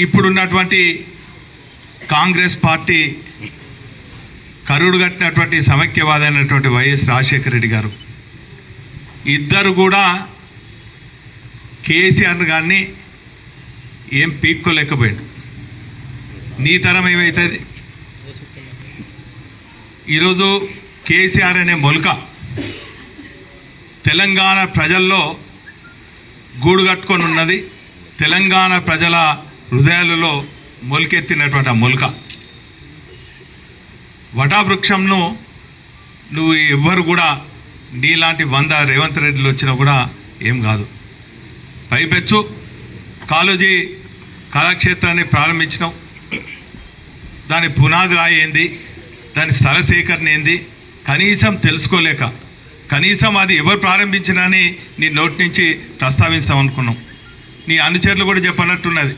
ఇప్పుడున్నటువంటి కాంగ్రెస్ పార్టీ కరుడు కట్టినటువంటి సమైక్యవాది అయినటువంటి వైఎస్ రాజశేఖర రెడ్డి గారు ఇద్దరు కూడా కేసీఆర్ గారిని ఏం పీక్కోలేకపోయాడు. నీ తరం ఏమవుతుంది? ఈరోజు కేసీఆర్ అనే మొలక తెలంగాణ ప్రజల్లో గూడు కట్టుకొని ఉన్నది. తెలంగాణ ప్రజల హృదయాలలో మొలకెత్తినటువంటి ఆ మొలక వటావృక్షంను నువ్వు ఎవ్వరు కూడా నీలాంటి 100 రేవంత్ రెడ్డిలు వచ్చినా కూడా ఏం కాదు. పైపెచ్చు కాళోజీ కళాక్షేత్రాన్ని ప్రారంభించినావు. దాని పునాది రాయి ఏంది, దాని స్థల సేకరణ ఏంది కనీసం తెలుసుకోలేక, కనీసం అది ఎవరు ప్రారంభించినా అని నీ నోటి నుంచి ప్రస్తావిస్తాం అనుకున్నాం. నీ అనుచరులు కూడా చెప్పనట్టున్నది.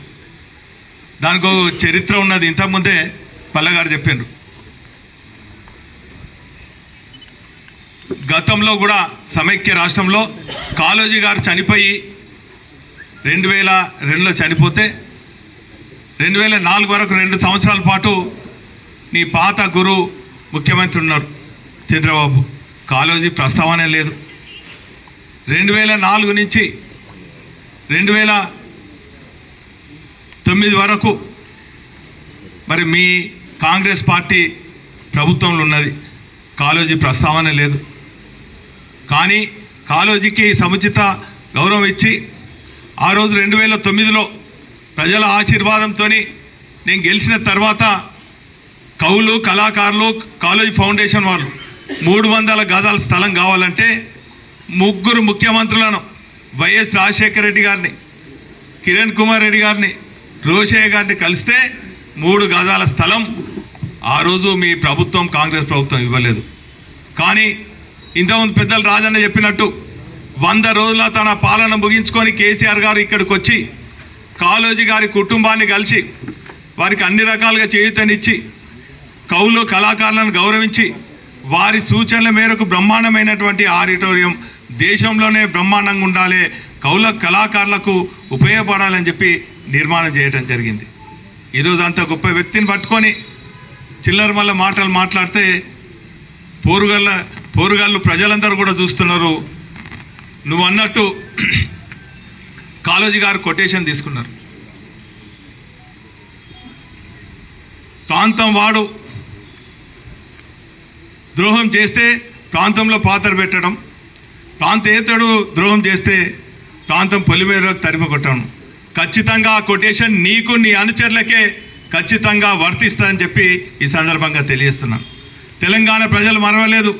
దానికో చరిత్ర ఉన్నది. ఇంతకుముందే పల్లగారు చెప్పిండ్రు. గతంలో కూడా సమైక్య రాష్ట్రంలో కాళోజీ గారు చనిపోయి 2002లో చనిపోతే 2004 వరకు 2 సంవత్సరాల పాటు నీ పాత గురు ముఖ్యమంత్రి ఉన్నారు చంద్రబాబు. కాళోజీ ప్రస్తావనే లేదు. 2004 నుంచి 2009 వరకు మరి మీ కాంగ్రెస్ పార్టీ ప్రభుత్వంలో ఉన్నది. కాళోజీ ప్రస్తావన లేదు. కానీ కాళోజీకి సముచిత గౌరవం ఇచ్చి ఆ రోజు 2009లో ప్రజల ఆశీర్వాదంతో నేను గెలిచిన తర్వాత కవులు, కళాకారులు, కాళోజీ ఫౌండేషన్ వాళ్ళు 300 గజాల స్థలం కావాలంటే 3 ముఖ్యమంత్రులను వైఎస్ రాజశేఖర రెడ్డి గారిని, కిరణ్ కుమార్ రెడ్డి గారిని, రోషయ్య గారిని కలిస్తే 3 గజాల స్థలం ఆ రోజు మీ ప్రభుత్వం, కాంగ్రెస్ ప్రభుత్వం ఇవ్వలేదు. కానీ ఇంతకుముందు పెద్దలు రాజన్న చెప్పినట్టు 100 రోజుల తన పాలన ముగించుకొని కేసీఆర్ గారు ఇక్కడికి వచ్చి కాళోజీ గారి కుటుంబాన్ని కలిసి వారికి అన్ని రకాలుగా చేయూతనిచ్చి కవులు, కళాకారులను గౌరవించి వారి సూచనల మేరకు బ్రహ్మాండమైనటువంటి ఆడిటోరియం దేశంలోనే బ్రహ్మాండంగా ఉండాలి, కవుల కళాకారులకు ఉపయోగపడాలని చెప్పి నిర్మాణం చేయడం జరిగింది. ఈరోజు అంత గొప్ప వ్యక్తిని పట్టుకొని చిల్లర మల్ల మాటలు మాట్లాడితే పోరుగాళ్ళు ప్రజలందరూ కూడా చూస్తున్నారు. నువ్వు అన్నట్టు కాళోజీ గారు కొటేషన్ తీసుకున్నారు. ప్రాంతం వాడు ద్రోహం చేస్తే ప్రాంతంలో పాత్ర పెట్టడం, ప్రాంతేతరుడు ద్రోహం చేస్తే ప్రాంతం పొలిమేరకు తరిమి కొట్టడం. ఖచ్చితంగా ఆ కొటేషన్ నీకు, నీ అనుచరులకే ఖచ్చితంగా వర్తిస్తుందని చెప్పి ఈ సందర్భంగా తెలియజేస్తున్నాను. తెలంగాణ ప్రజలు మరవలేదు.